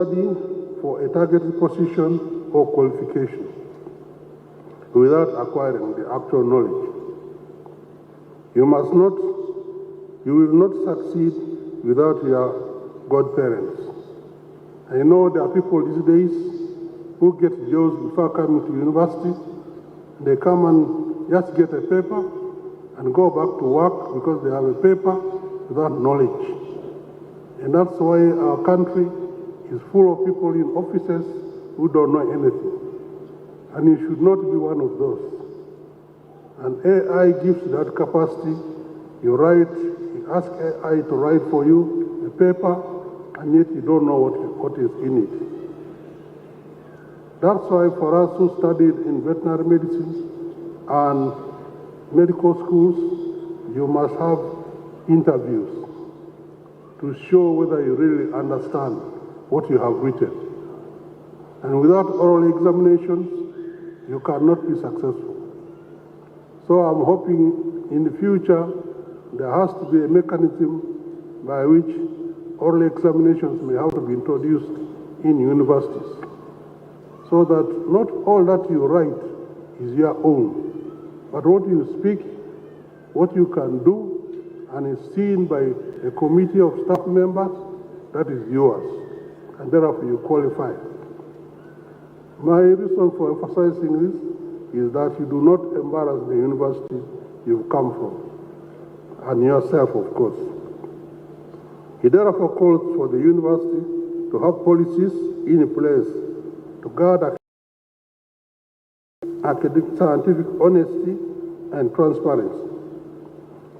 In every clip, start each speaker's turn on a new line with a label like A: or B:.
A: study for a targeted position or qualification without acquiring the actual knowledge. You will not succeed without your godparents. I know there are people these days who get jobs before coming to university. They come and just get a paper and go back to work because they have a paper without knowledge. And that's why our country is full of people in offices who don't know anything. And you should not be one of those. And AI gives you that capacity. You ask AI to write for you a paper, and yet you don't know what is in it. That's why for us who studied in veterinary medicine and medical schools, you must have interviews to show whether you really understand what you have written. And without oral examinations, you cannot be successful. So I'm hoping in the future there has to be a mechanism by which oral examinations may have to be introduced in universities, so that not all that you write is your own, but what you speak, what you can do, and is seen by a committee of staff members, that is yours, and therefore you qualify. My reason for emphasizing this is that you do not embarrass the university you've come from, and yourself, of course. He therefore calls for the university to have policies in place to guard academic scientific honesty and transparency,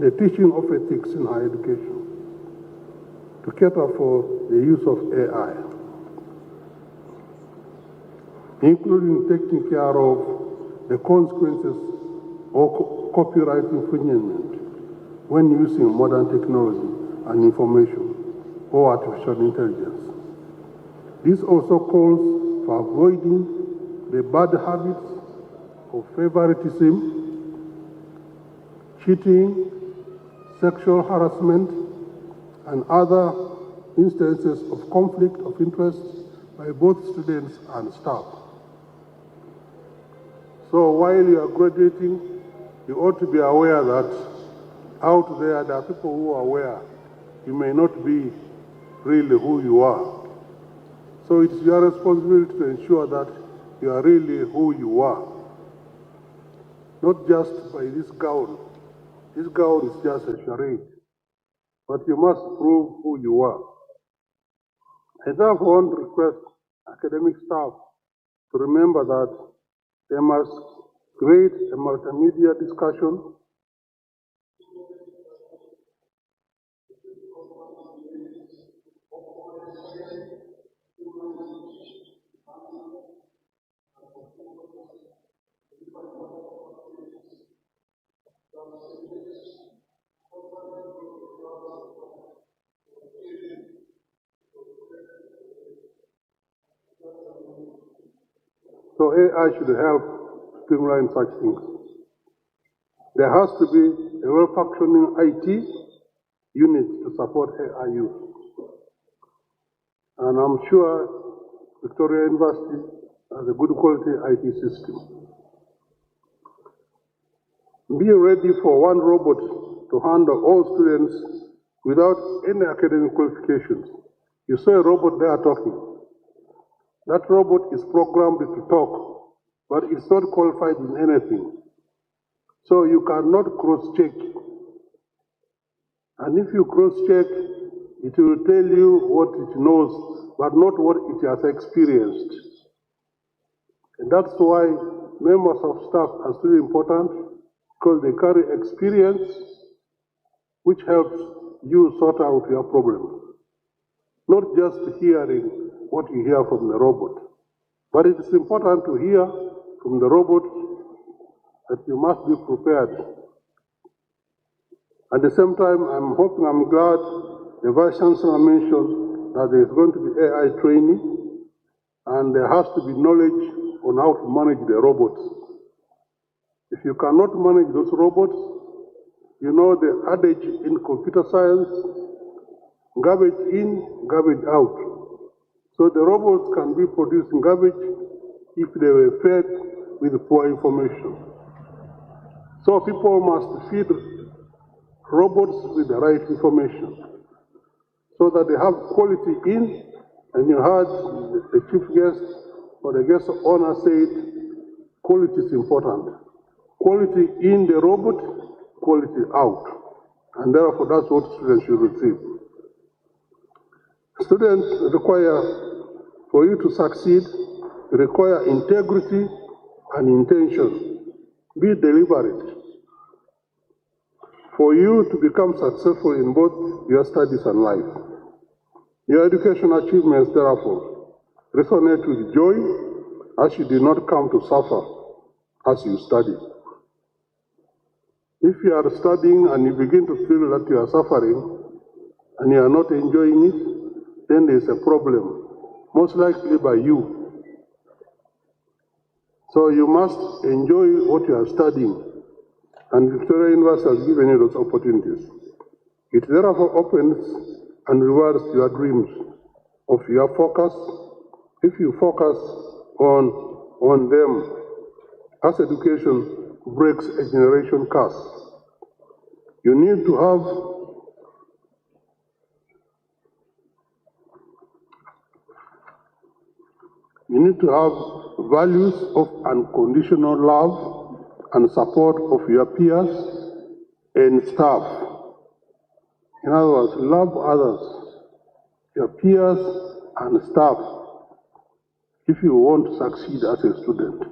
A: the teaching of ethics in higher education, to cater for the use of AI, including taking care of the consequences of copyright infringement when using modern technology and information or artificial intelligence. This also calls for avoiding the bad habits of favoritism, cheating, sexual harassment, and other instances of conflict of interest by both students and staff. So while you are graduating, you ought to be aware that out there are people who are aware you may not be really who you are. So it's your responsibility to ensure that you are really who you are, not just by this gown. This gown is just a charade, but you must prove who you are. I therefore want to request academic staff to remember that they must create a multimedia discussion so AI should help streamline such things. There has to be a well-functioning IT unit to support AI use. And I'm sure Victoria University has a good quality IT system. Be ready for one robot to handle all students without any academic qualifications. You saw a robot there talking. That robot is programmed to talk, but it's not qualified in anything. So you cannot cross-check. And if you cross-check, it will tell you what it knows, but not what it has experienced. And that's why members of staff are still important, because they carry experience, which helps you sort out your problem. Not just hearing what you hear from the robot. But it is important to hear from the robot that you must be prepared. At the same time, I'm glad the Vice Chancellor mentioned that there is going to be AI training, and there has to be knowledge on how to manage the robots. If you cannot manage those robots, you know the adage in computer science, garbage in, garbage out. So the robots can be producing garbage if they were fed with poor information. So people must feed robots with the right information so that they have quality in, and you heard the chief guest or the guest owner said quality is important. Quality in the robot, quality out. And therefore that's what students should receive. Students require, for you to succeed, require integrity and intention. Be deliberate. For you to become successful in both your studies and life. Your educational achievements, therefore, resonate with joy as you did not come to suffer as you study. If you are studying and you begin to feel that you are suffering and you are not enjoying it, then there is a problem, most likely by you. So you must enjoy what you are studying, and Victoria University has given you those opportunities. It therefore opens and rewards your dreams of your focus. If you focus on them, as education breaks a generation curse, you need to have values of unconditional love and support of your peers and staff. In other words, love others, your peers and staff, if you want to succeed as a student.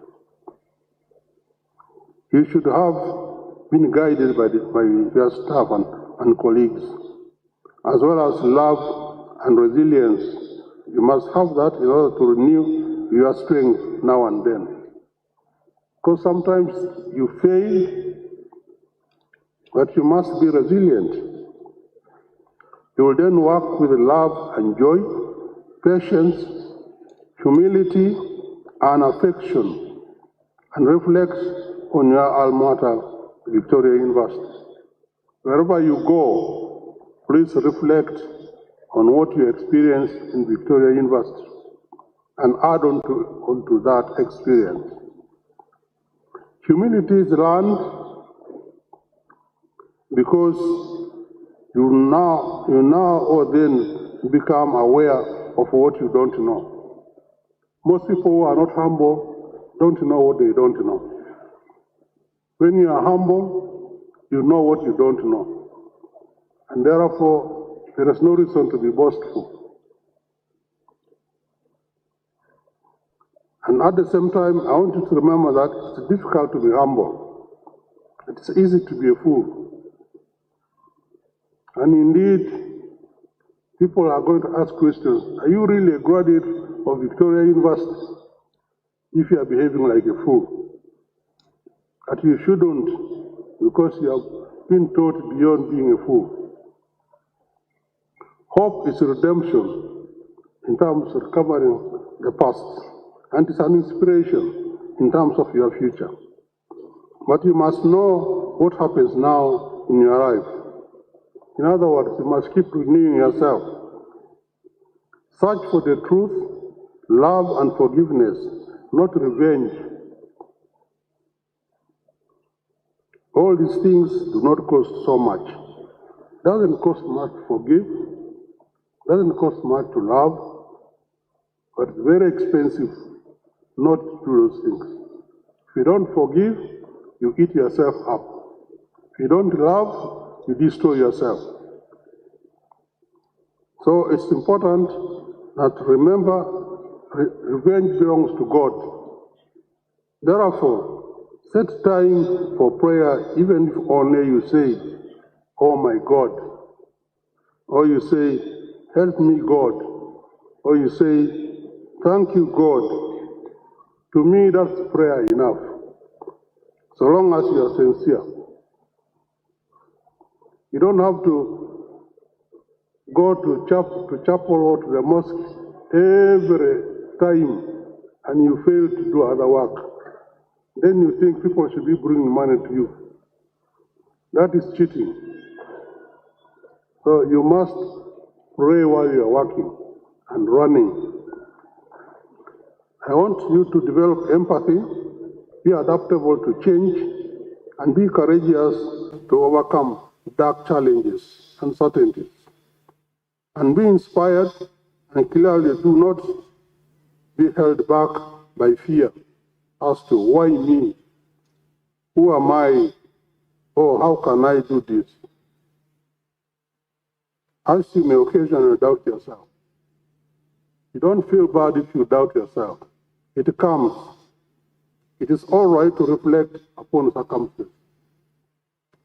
A: You should have been guided by your staff and colleagues, as well as love and resilience. You must have that in order to renew your strength now and then. Because sometimes you fail, but you must be resilient. You will then work with love and joy, patience, humility, and affection, and reflect on your alma mater, Victoria University. Wherever you go, please reflect on what you experienced in Victoria University and add onto that experience. Humility is learned because you now or then become aware of what you don't know. Most people who are not humble don't know what they don't know. When you are humble, you know what you don't know. And therefore, there is no reason to be boastful. And at the same time, I want you to remember that it's difficult to be humble. It's easy to be a fool. And indeed, people are going to ask questions. Are you really a graduate of Victoria University if you are behaving like a fool? But you shouldn't, because you have been taught beyond being a fool. Hope is redemption in terms of recovering the past, and it's an inspiration in terms of your future. But you must know what happens now in your life. In other words, you must keep renewing yourself. Search for the truth, love and forgiveness, not revenge. All these things do not cost so much. Doesn't cost much to forgive, doesn't cost much to love, but it's very expensive not to do those things. If you don't forgive, you eat yourself up. If you don't love, you destroy yourself. So it's important that remember, revenge belongs to God. Therefore, set time for prayer, even if only you say, oh my God, or you say, help me God, or you say, thank you God. To me, that's prayer enough, so long as you are sincere. You don't have to go to chapel or to the mosque every time and you fail to do other work. Then you think people should be bringing money to you. That is cheating. So you must pray while you are working and running I want you to develop empathy, be adaptable to change, and be courageous to overcome dark challenges, uncertainties. And be inspired and clearly do not be held back by fear as to why me, who am I, or how can I do this? As you may occasionally doubt yourself. You don't feel bad if you doubt yourself. It comes. It is all right to reflect upon circumstances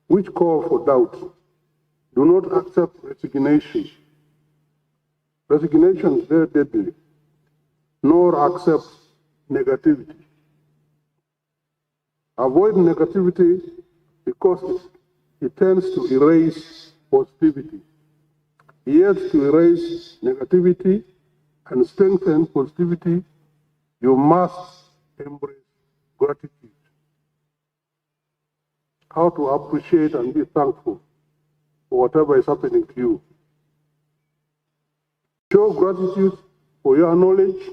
A: which call for doubt. Do not accept resignation. Resignation is very deadly. Nor accept negativity. Avoid negativity because it tends to erase positivity. Yet to erase negativity and strengthen positivity, you must embrace gratitude. How to appreciate and be thankful for whatever is happening to you. Show gratitude for your knowledge,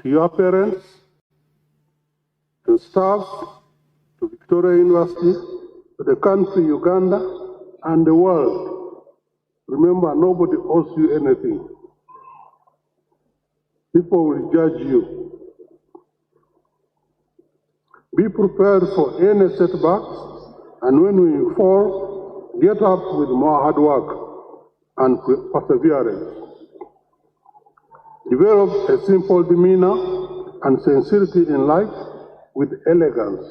A: to your parents, to staff, to Victoria University, to the country Uganda, and the world. Remember, nobody owes you anything. People will judge you. Be prepared for any setbacks, and when we fall, get up with more hard work and perseverance. Develop a simple demeanor and sincerity in life with elegance,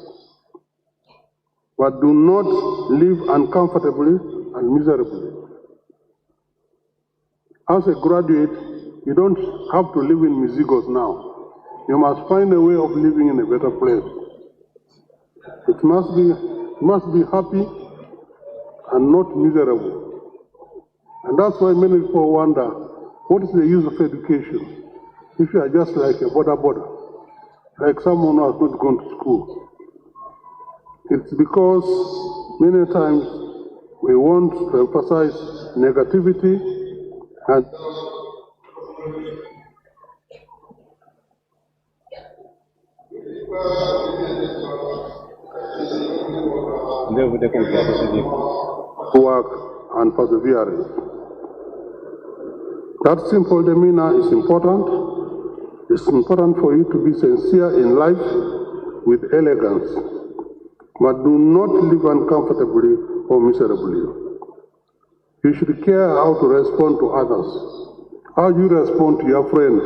A: but do not live uncomfortably and miserably. As a graduate, you don't have to live in Mizigos now. You must find a way of living in a better place. It must be happy and not miserable. And that's why many people wonder, what is the use of education if you are just like a border, like someone who has not gone to school? It's because many times we want to emphasize negativity and work and perseverance. That simple demeanor is important. It's important for you to be sincere in life with elegance, but do not live uncomfortably or miserably. You should care how to respond to others, how you respond to your friends,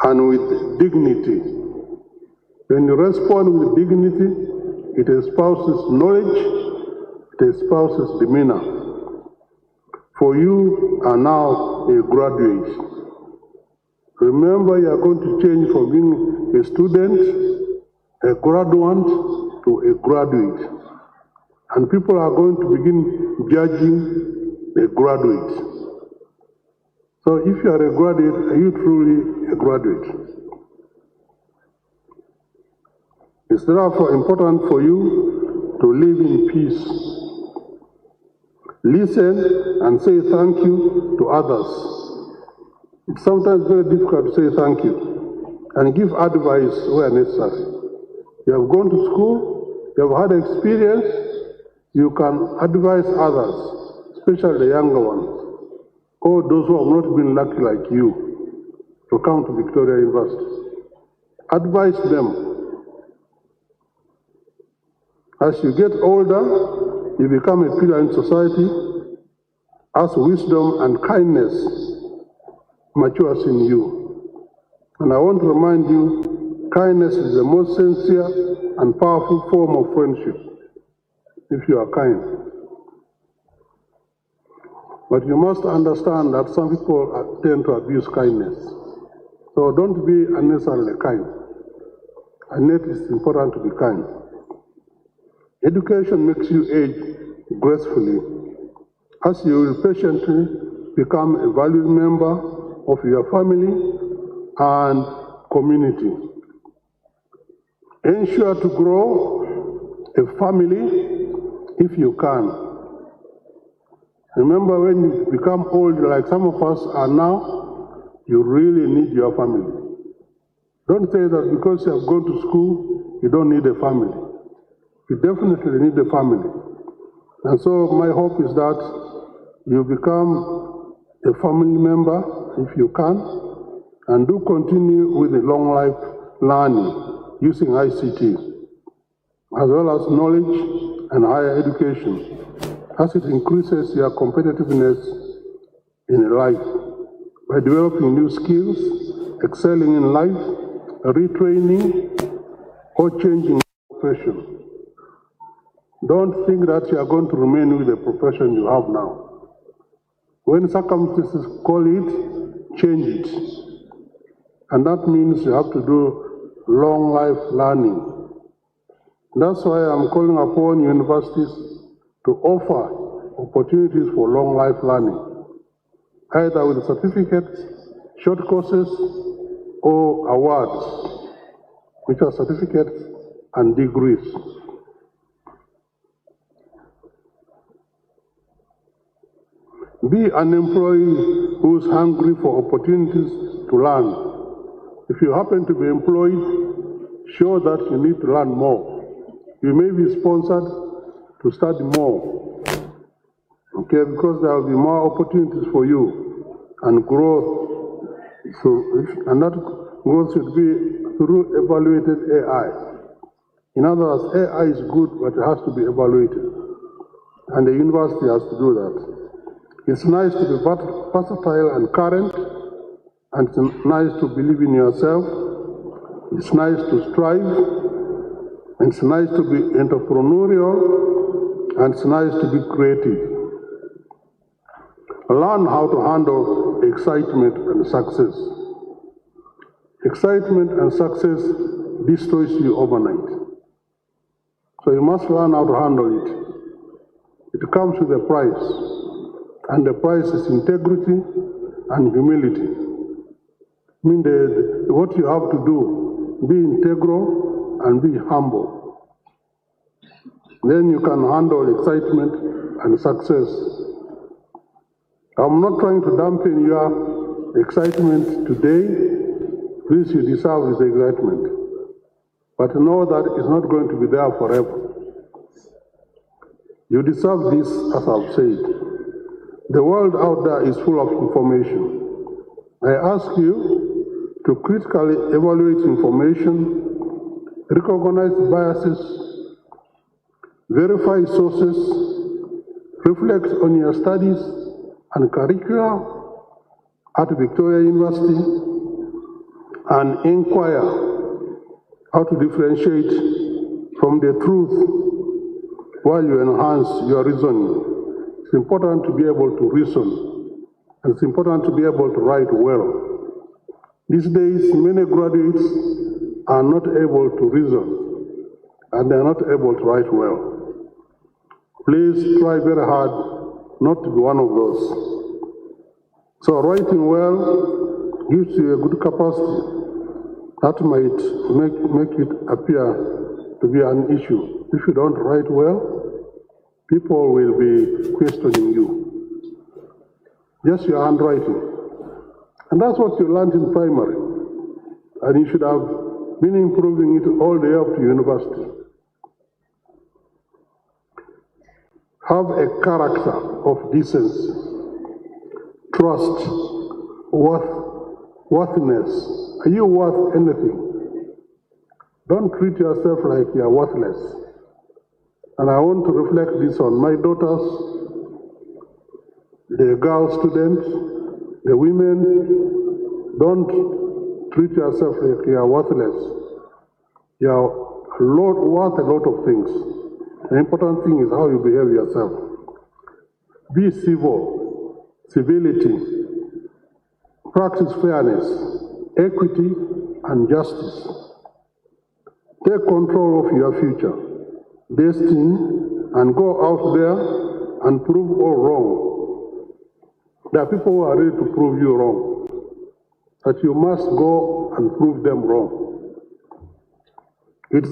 A: and with dignity. When you respond with dignity, it espouses knowledge, it espouses demeanor. For you are now a graduate. Remember, you are going to change from being a student, a graduate, to a graduate. And people are going to begin judging a graduate. So if you are a graduate, are you truly a graduate? It's therefore important for you to live in peace. Listen and say thank you to others. It's sometimes very difficult to say thank you and give advice where necessary. You have gone to school, you have had experience, you can advise others, especially the younger ones, or those who have not been lucky like you to come to Victoria University. Advise them. As you get older, you become a pillar in society as wisdom and kindness matures in you. And I want to remind you, kindness is the most sincere and powerful form of friendship, if you are kind. But you must understand that some people tend to abuse kindness. So don't be unnecessarily kind. And yet it's important to be kind. Education makes you age gracefully, as you will patiently become a valued member of your family and community. Ensure to grow a family if you can. Remember, when you become old, like some of us are now, you really need your family. Don't say that because you have gone to school, you don't need a family. You definitely need a family. And so my hope is that you become a family member if you can, and do continue with the long life learning using ICT, as well as knowledge and higher education, as it increases your competitiveness in life by developing new skills, excelling in life, retraining, or changing profession. Don't think that you are going to remain with the profession you have now. When circumstances call it, change it. And that means you have to do long life learning. That's why I'm calling upon universities to offer opportunities for long life learning, either with certificates, short courses, or awards, which are certificates and degrees. Be an employee who is hungry for opportunities to learn. If you happen to be employed, show that you need to learn more. You may be sponsored to study more, okay, because there will be more opportunities for you and growth. And that growth should be through evaluated AI. In other words, AI is good, but it has to be evaluated. And the university has to do that. It's nice to be versatile and current, and it's nice to believe in yourself. It's nice to strive, and it's nice to be entrepreneurial, and it's nice to be creative. Learn how to handle excitement and success. Excitement and success destroys you overnight. So you must learn how to handle it. It comes with a price. And the price is integrity and humility. I mean, what you have to do, be integral and be humble. Then you can handle excitement and success. I'm not trying to dampen your excitement today. Please, you deserve this excitement. But know that it's not going to be there forever. You deserve this, as I've said. The world out there is full of information. I ask you to critically evaluate information, recognize biases, verify sources, reflect on your studies and curricula at Victoria University, and inquire how to differentiate from the truth while you enhance your reasoning. It's important to be able to reason, and it's important to be able to write well. These days, many graduates are not able to reason, and they are not able to write well. Please try very hard not to be one of those. So writing well gives you a good capacity that might make it appear to be an issue. If you don't write well, people will be questioning you. Just your handwriting. And that's what you learned in primary. And you should have been improving it all the way up to university. Have a character of decency, trust, worthiness. Are you worth anything? Don't treat yourself like you are worthless. And I want to reflect this on my daughters, the girl students, the women. Don't treat yourself like you are worthless. You are worth a lot of things. The important thing is how you behave yourself. Be civil, civility, practice fairness, equity, and justice. Take control of your future, destiny, and go out there and prove all wrong. There are people who are ready to prove you wrong, but you must go and prove them wrong. It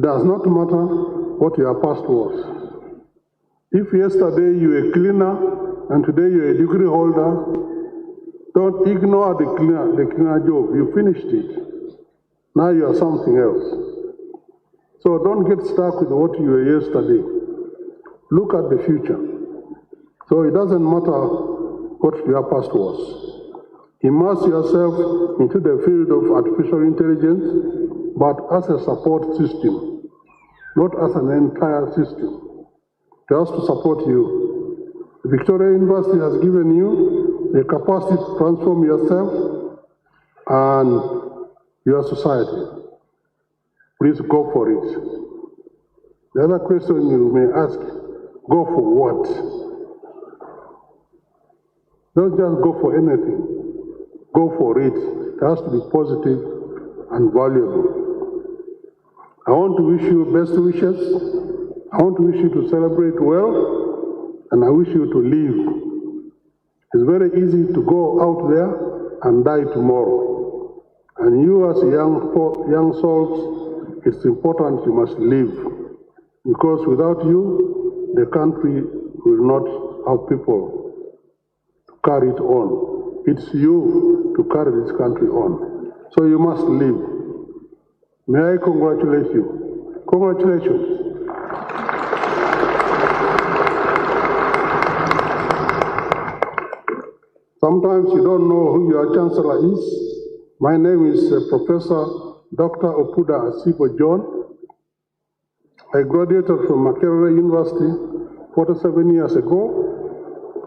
A: does not matter what your past was. If yesterday you were a cleaner and today you're a degree holder, don't ignore the cleaner job. You finished it. Now you are something else. So don't get stuck with what you were yesterday. Look at the future. So it doesn't matter what your past was. Immerse yourself into the field of artificial intelligence, but as a support system, not as an entire system. It has to support you. The Victoria University has given you the capacity to transform yourself and your society. Please go for it. The other question you may ask, go for what? Don't just go for anything. Go for it. It has to be positive and valuable. I want to wish you best wishes. I want to wish you to celebrate well, and I wish you to live. It's very easy to go out there and die tomorrow. And you as young souls, it's important you must live. Because without you, the country will not have people to carry it on. It's you to carry this country on. So you must live. May I congratulate you. Congratulations. Sometimes you don't know who your chancellor is. My name is Professor Dr. Opuda Asibo John. I graduated from Makerere University 47 years ago.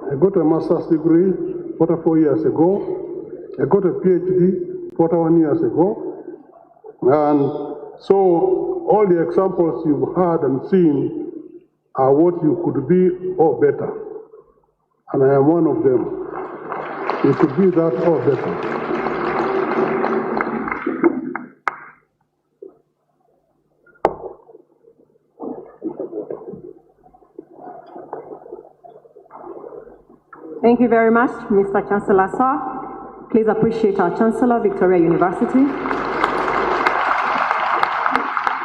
A: I got a master's degree 44 years ago. I got a PhD 41 years ago. And so all the examples you've heard and seen are what you could be or better. And I am one of them. You could be that or better.
B: Thank you very much, Mr. Chancellor, sir. Please appreciate our Chancellor, Victoria University.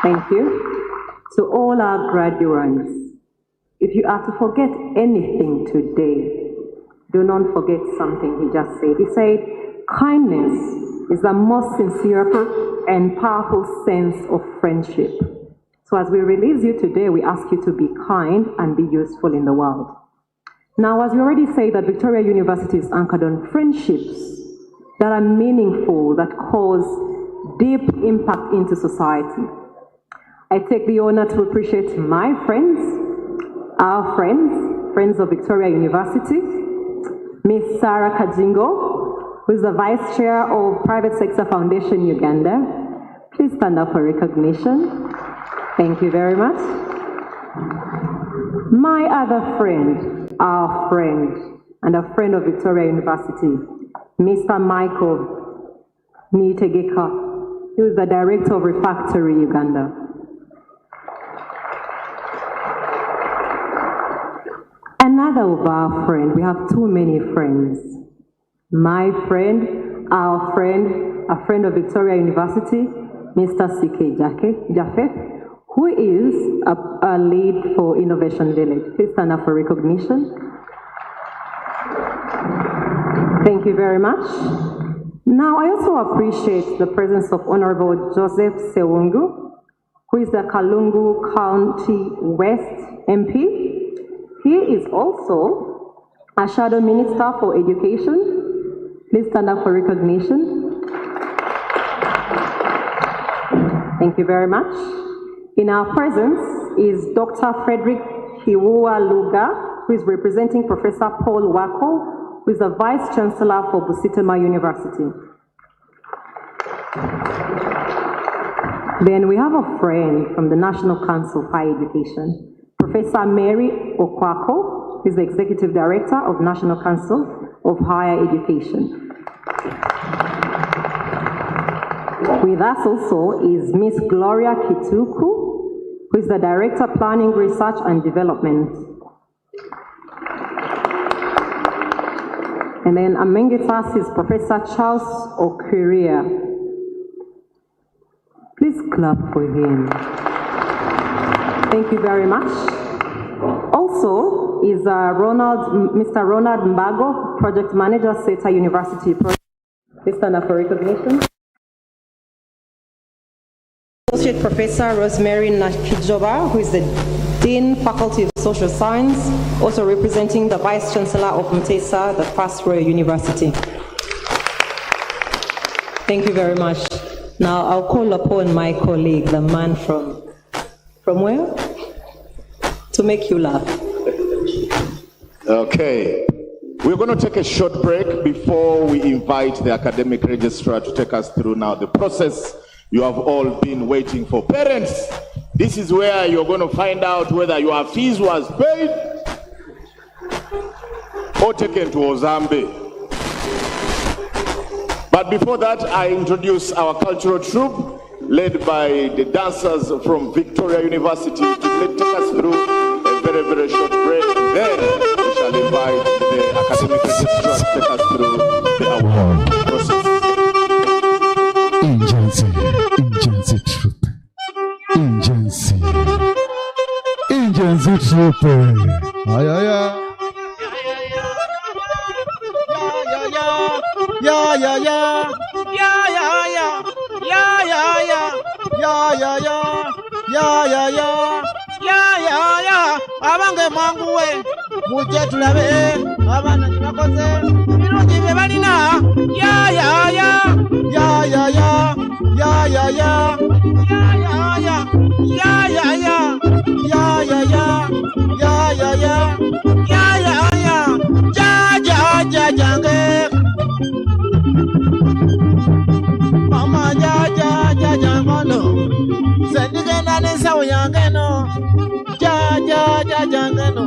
B: Thank you. To all our graduates, if you are to forget anything today, do not forget something he just said. He said, kindness is the most sincere and powerful sense of friendship. So as we release you today, we ask you to be kind and be useful in the world. Now, as we already say, that Victoria University is anchored on friendships that are meaningful, that cause deep impact into society. I take the honor to appreciate my friends, our friends of Victoria University, Ms. Sarah Kajingo, who is the Vice Chair of Private Sector Foundation Uganda. Please stand up for recognition. Thank you very much. My other friend, our friend, and a friend of Victoria University, Mr. Michael Niyitegeka, who is the Director of Refactory Uganda. Another of our friend, we have too many friends. My friend, our friend, a friend of Victoria University, Mr. C.K. Japheth, who is a lead for Innovation Village. Please stand up for recognition. Thank you very much. Now, I also appreciate the presence of Honorable Joseph Sewungu, who is the Kalungu County West MP. He is also a Shadow Minister for Education. Please stand up for recognition. Thank you very much. In our presence is Dr. Frederick Kiwua Luga, who is representing Professor Paul Wako, who is the Vice Chancellor for Busitema University. Then we have a friend from the National Council of Higher Education, Professor Mary Okwako, who is the Executive Director of National Council of Higher Education. With us also is Miss Gloria Kituku, who is the Director, Planning, Research and Development. And then among us is Professor Charles Okuria. Please clap for him. Thank you very much. Also is Mr. Ronald Mbago, Project Manager, SETA University. Please stand up for recognition.
C: Associate Professor Rosemary Nakijoba, who is the Dean, Faculty of Social Science, also representing the Vice Chancellor of Mutesa, the First Royal University. Thank you very much. Now I'll call upon my colleague, the man from where? To make you laugh.
D: Okay. We're going to take a short break before we invite the academic registrar to take us through now the process you have all been waiting for. Parents, this is where you're going to find out whether your fees was paid or taken to Ozambe. But before that, I introduce our cultural troupe led by the dancers from Victoria University to take us through a very, very short break. Then we shall invite the academic registrar to take us through the award process.
E: Agency troop. Agency troop. Ay, ay, ay.
F: Abange mwanguwe muje tulabe abana kibakoze birungi bye balina jange mama jangono sendigenda n'ensawo yange no jange no.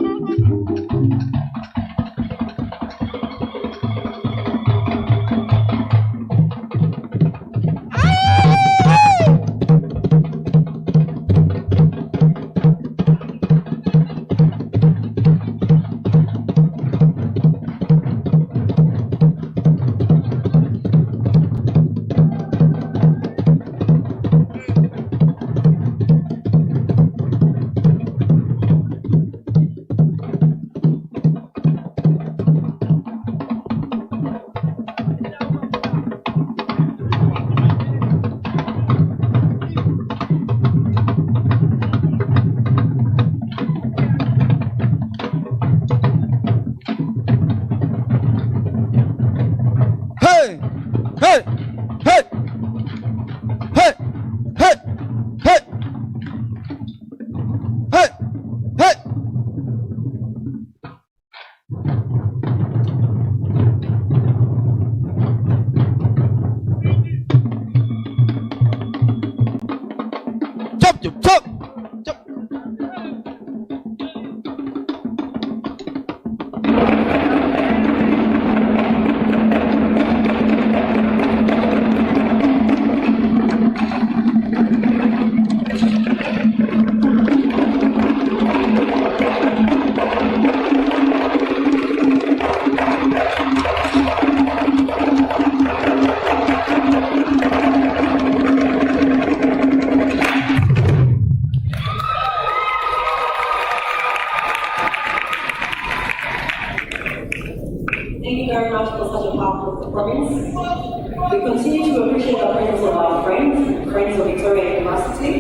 B: Thank you very much for such a powerful performance. We continue to appreciate the presence of our friends of Victoria University.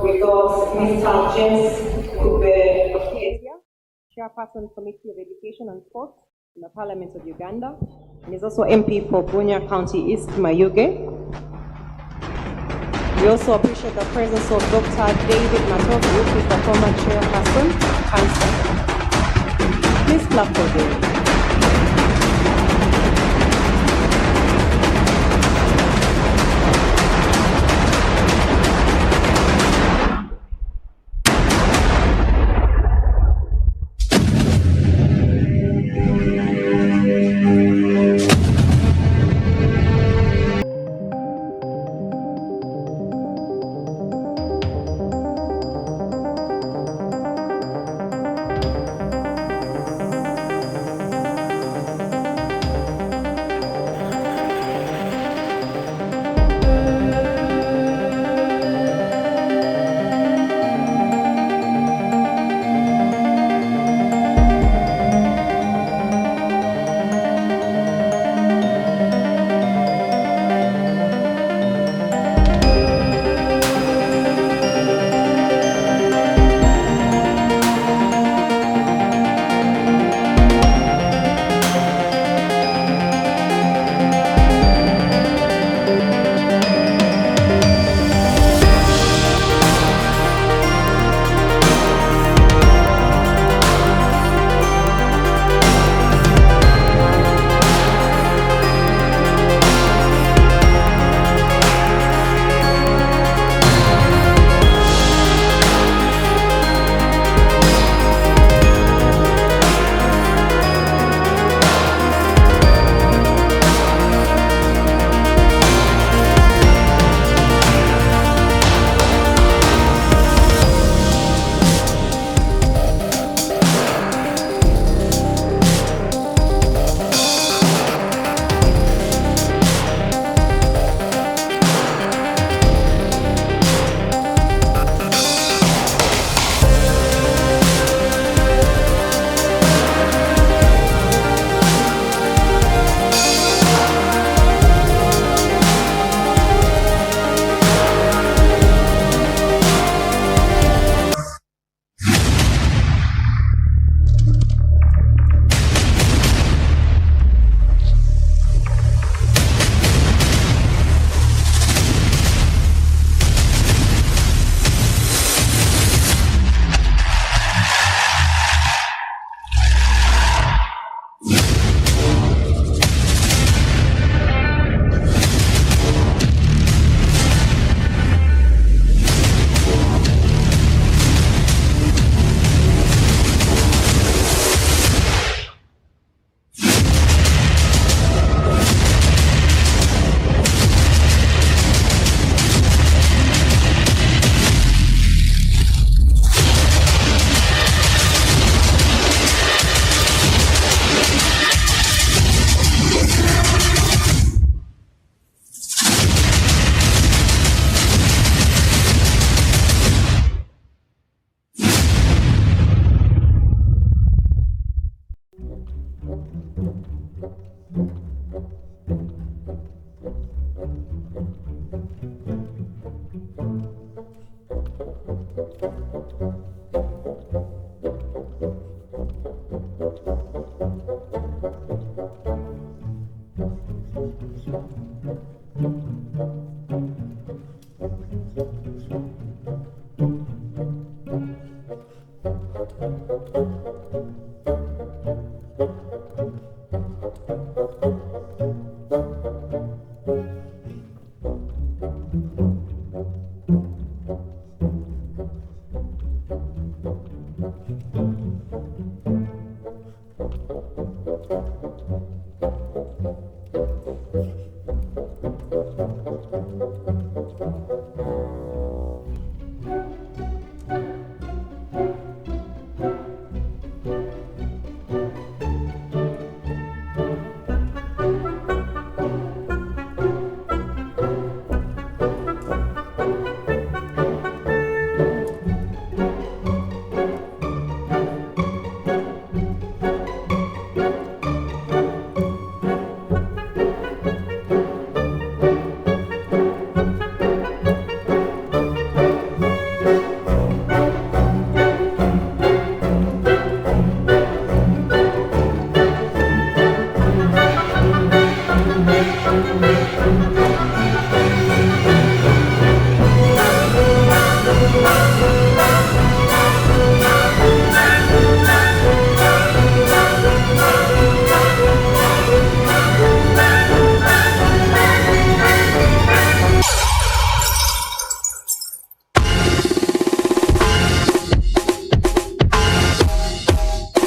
B: We got Mr. James Kubeketia, Chairperson, Committee of Education and Sports in the Parliament of Uganda, and is also MP for Bunia County East, Mayuge. We also appreciate the presence of Dr. David Matovu, who is the former Chairperson, Council. Please clap for David.